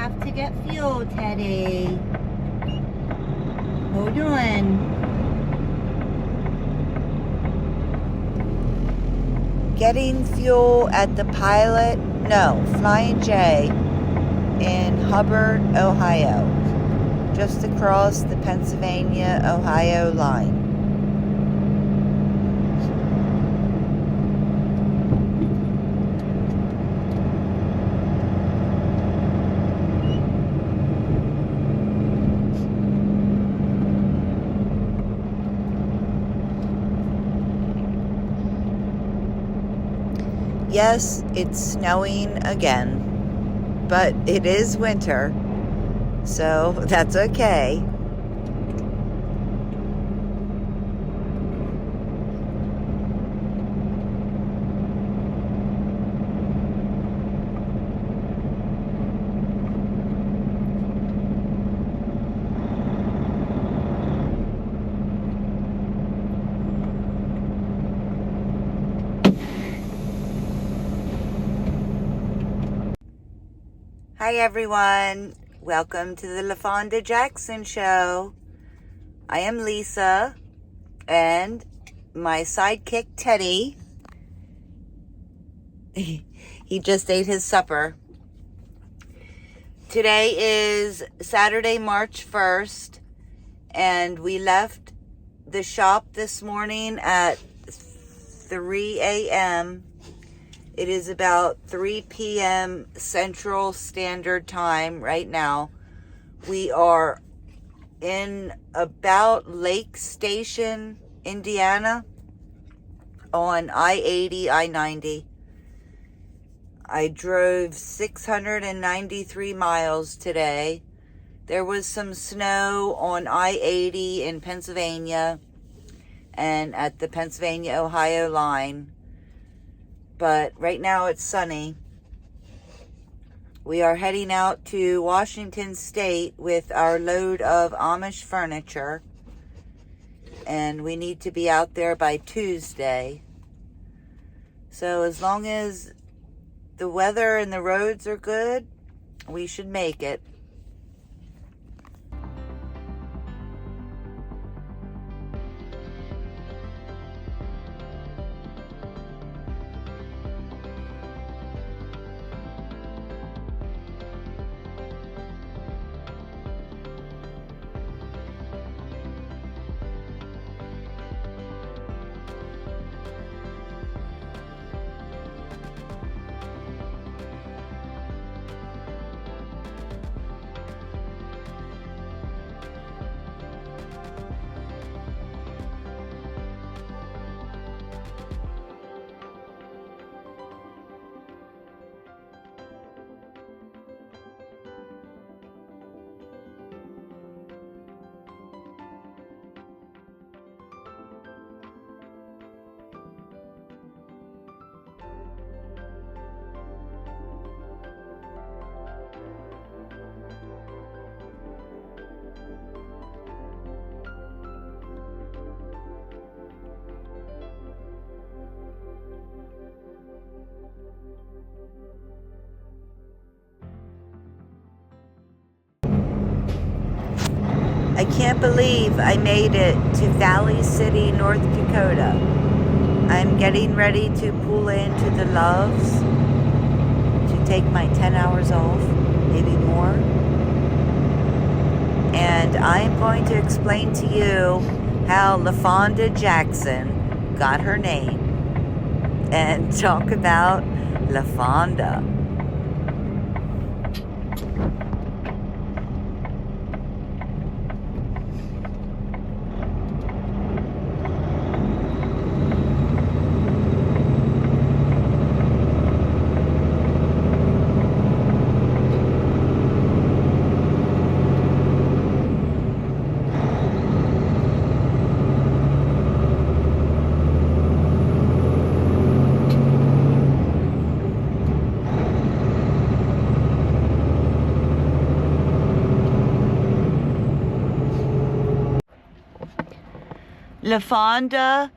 have to get fuel, Teddy. Hold on. Getting fuel at the Flying J in Hubbard, Ohio. Just across the Pennsylvania-Ohio line. Yes, it's snowing again, but it is winter, so that's okay. Hi everyone, welcome to the Lafonda Jackson show. I am Lisa and my sidekick Teddy. He just ate his supper. Today is Saturday, March 1st, and we left the shop this morning at 3 a.m. It is about 3 p.m. Central Standard Time right now. We are in about Lake Station, Indiana, on I-80, I-90. I drove 693 miles today. There was some snow on I-80 in Pennsylvania and at the Pennsylvania-Ohio line. But right now it's sunny. We are heading out to Washington State with our load of Amish furniture. And we need to be out there by Tuesday. So as long as the weather and the roads are good, we should make it. I can't believe I made it to Valley City, North Dakota. I'm getting ready to pull into the Loves to take my 10 hours off, maybe more. And I'm going to explain to you how Lafonda Jackson got her name and talk about Lafonda. Lafonda,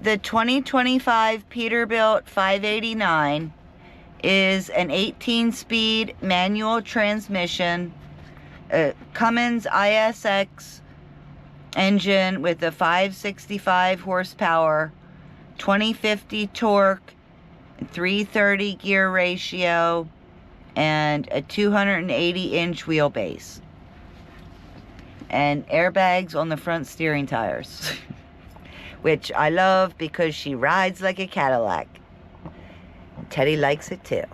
the 2025 Peterbilt 589, is an 18-speed manual transmission, Cummins ISX engine with a 565 horsepower, 2050 torque, 330 gear ratio, and a 280-inch wheelbase. And airbags on the front steering tires. Which I love because she rides like a Cadillac. Teddy likes it too.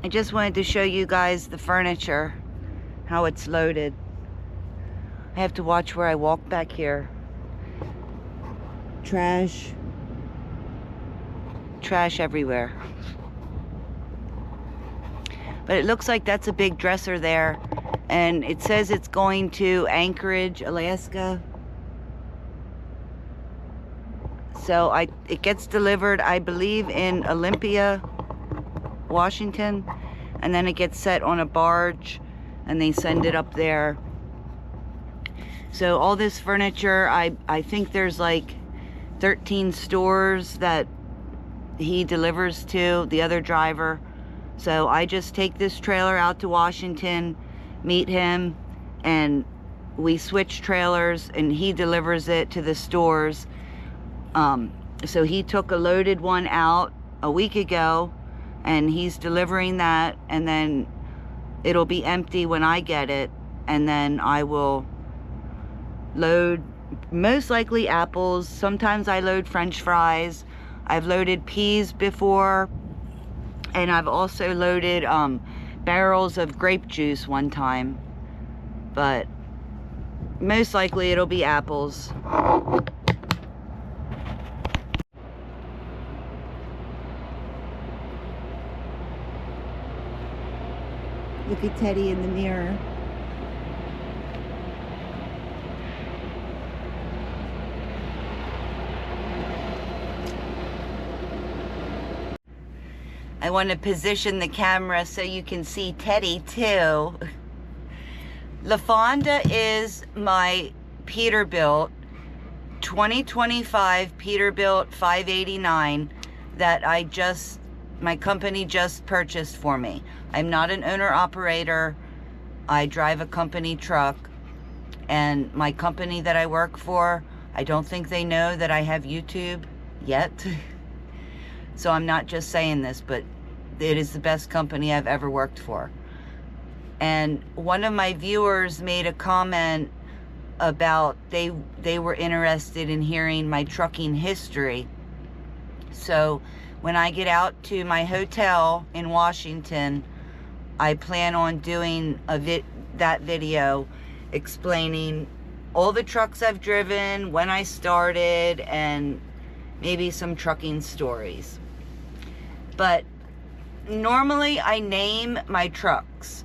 I just wanted to show you guys the furniture, how it's loaded. I have to watch where I walk back here. Trash everywhere. But it looks like that's a big dresser there, and it says it's going to Anchorage, Alaska. So it gets delivered, I believe, in Olympia, Washington, and then it gets set on a barge and they send it up there. So all this furniture, I think there's like 13 stores that he delivers to, the other driver. So I just take this trailer out to Washington, meet him, and we switch trailers and he delivers it to the stores. So he took a loaded one out a week ago, and he's delivering that, and then it'll be empty when I get it, and then I will load most likely apples. Sometimes I load French fries. I've loaded peas before, and I've also loaded barrels of grape juice one time, but most likely it'll be apples. Look at Teddy in the mirror. I want to position the camera so you can see Teddy too. Lafonda is my Peterbilt 2025 Peterbilt 589 that my company just purchased for me. I'm not an owner-operator. I drive a company truck, and my company that I work for, I don't think they know that I have YouTube yet. So I'm not just saying this, but it is the best company I've ever worked for. And one of my viewers made a comment about they were interested in hearing my trucking history. So when I get out to my hotel in Washington, I plan on doing that video explaining all the trucks I've driven, when I started, and maybe some trucking stories. But normally I name my trucks,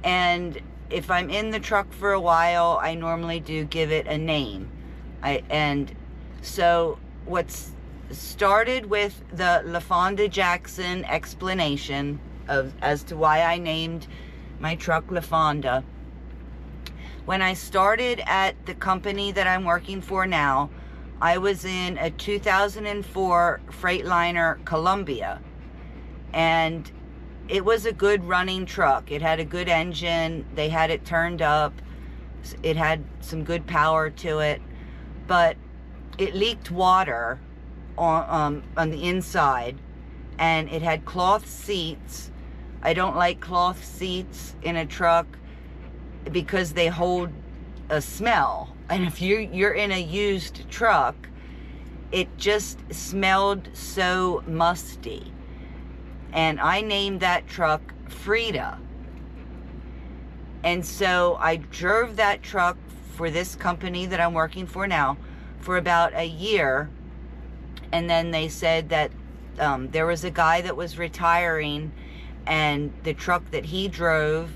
and if I'm in the truck for a while, I normally do give it a name. And so what's started with the Lafonda Jackson explanation as to why I named my truck Lafonda. When I started at the company that I'm working for now, I was in a 2004 Freightliner Columbia, and it was a good running truck. It had a good engine. They had it turned up. It had some good power to it, but it leaked water on the inside, and it had cloth seats. I don't like cloth seats in a truck because they hold a smell. And if you're in a used truck, it just smelled so musty. And I named that truck Frida. And so I drove that truck for this company that I'm working for now for about a year. And then they said that there was a guy that was retiring, and the truck that he drove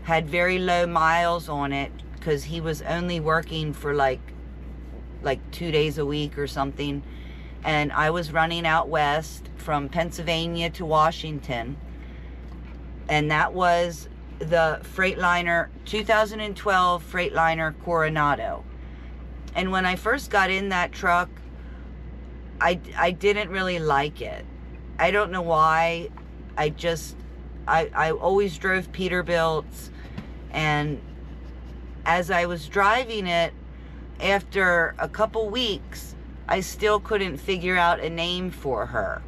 had very low miles on it because he was only working for like 2 days a week or something. And I was running out west from Pennsylvania to Washington, and that was the Freightliner 2012 Freightliner Coronado. And when I first got in that truck, I didn't really like it. I don't know why. I always drove Peterbilts, and as I was driving it, after a couple weeks, I still couldn't figure out a name for her.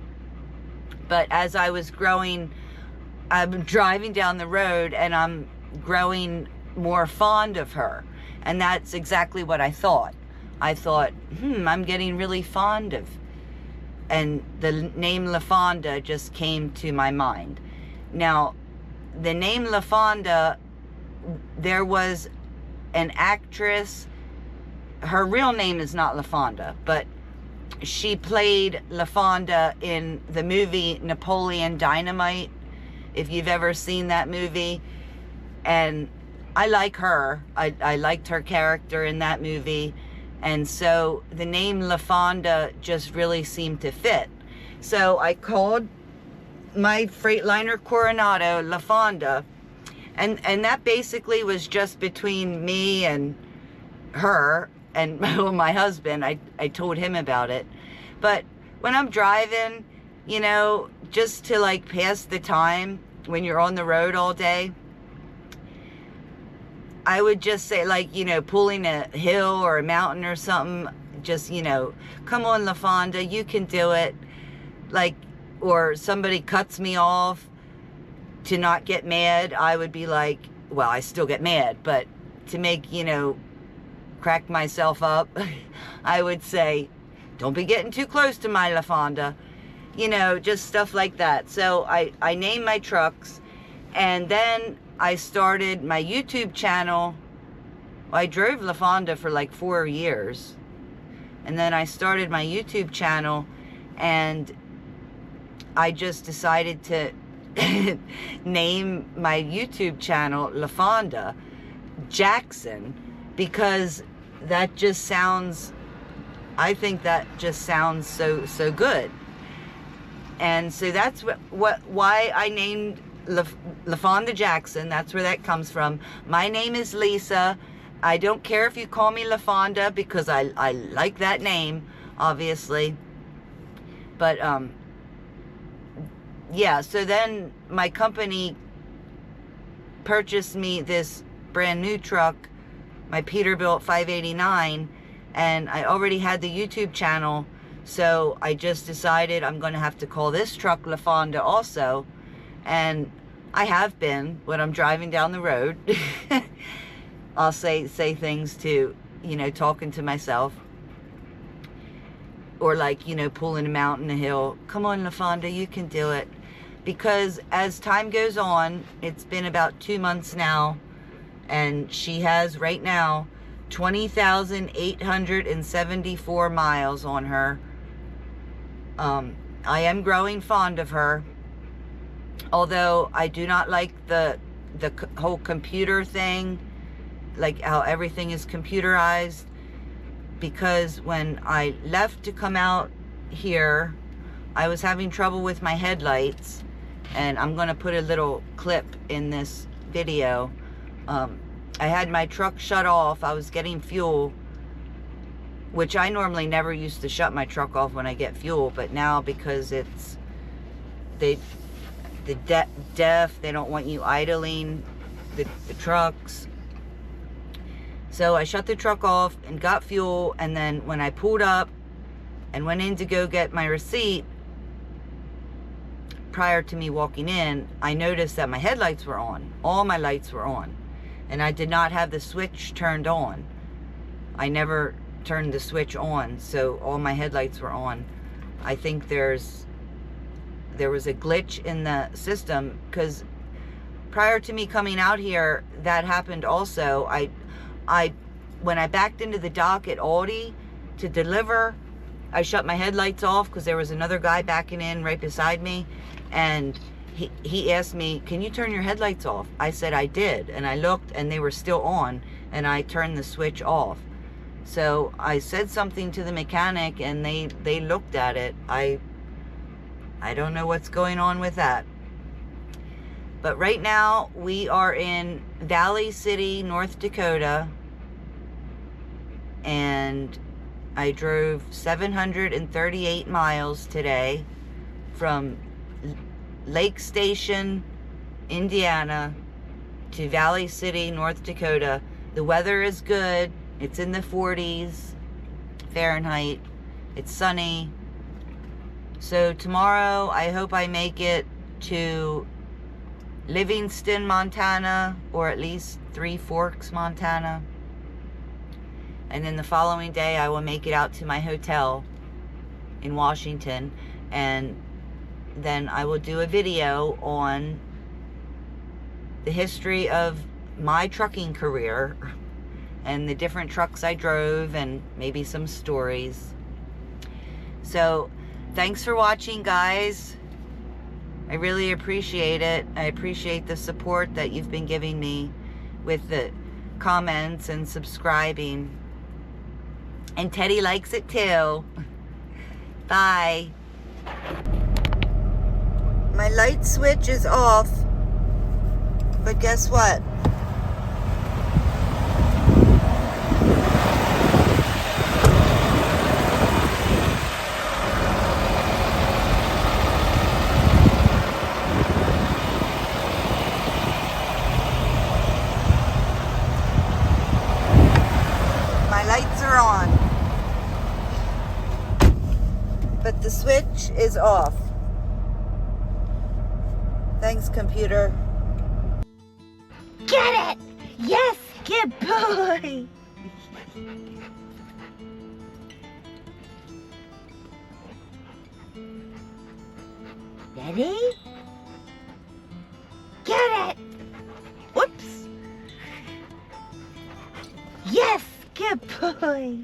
But as I was growing, I'm driving down the road and I'm growing more fond of her. And that's exactly what I thought. I thought, I'm getting really fond of. And the name Lafonda just came to my mind. Now, the name Lafonda, there was an actress. Her real name is not Lafonda, but she played Lafonda in the movie Napoleon Dynamite, if you've ever seen that movie. And I like her. I liked her character in that movie. And so the name Lafonda just really seemed to fit. So I called my Freightliner Coronado Lafonda. And that basically was just between me and her and my husband. I told him about it. But when I'm driving, you know, just to like pass the time when you're on the road all day, I would just say, like, you know, pulling a hill or a mountain or something, just, you know, come on, Lafonda, you can do it. Like, or somebody cuts me off, to not get mad, I would be like, well, I still get mad, but to make, you know, crack myself up, I would say, don't be getting too close to my Lafonda. You know, just stuff like that. So I named my trucks, and then I started my YouTube channel. I drove Lafonda for like 4 years. And then I started my YouTube channel, and I just decided to name my YouTube channel Lafonda Jackson, because that just sounds, I think that just sounds so good. And so that's why I named Lafonda Jackson. That's where that comes from. My name is Lisa. I don't care if you call me Lafonda, because I like that name, obviously. But yeah, so then my company purchased me this brand new truck, my Peterbilt 589, and I already had the YouTube channel, so I just decided I'm going to have to call this truck Lafonda also. And I have been, when I'm driving down the road. I'll say things to, you know, talking to myself. Or like, you know, pulling a mountain, a hill. Come on, Lafonda, you can do it. Because as time goes on, it's been about 2 months now, and she has right now 20,874 miles on her. I am growing fond of her, although I do not like the whole computer thing, like how everything is computerized, because when I left to come out here, I was having trouble with my headlights, and I'm going to put a little clip in this video. I had my truck shut off. I was getting fuel, which I normally never used to shut my truck off when I get fuel, but now because it's the deaf, they don't want you idling the trucks. So I shut the truck off and got fuel, and then when I pulled up and went in to go get my receipt, prior to me walking in, I noticed that my headlights were on. All my lights were on. And I did not have the switch turned on. I never turned the switch on, so all my headlights were on. I think there was a glitch in the system, because prior to me coming out here, that happened also. When I backed into the dock at Aldi to deliver, I shut my headlights off because there was another guy backing in right beside me, and he asked me, can you turn your headlights off? I said I did, and I looked and they were still on, and I turned the switch off. So I said something to the mechanic, and they looked at it. I don't know what's going on with that. But right now we are in Valley City, North Dakota, and I drove 738 miles today from Lake Station, Indiana to Valley City, North Dakota. The weather is good. It's in the 40s Fahrenheit. It's sunny. So tomorrow I hope I make it to Livingston, Montana, or at least Three Forks, Montana. And then the following day I will make it out to my hotel in Washington, and then I will do a video on the history of my trucking career and the different trucks I drove, and maybe some stories. So thanks for watching, guys. I really appreciate it. I appreciate the support that you've been giving me with the comments and subscribing. And Teddy likes it too. Bye. My light switch is off, but guess what? My lights are on, but the switch is off. Thanks, computer. Get it! Yes, good boy! Ready? Get it! Whoops! Yes, good boy!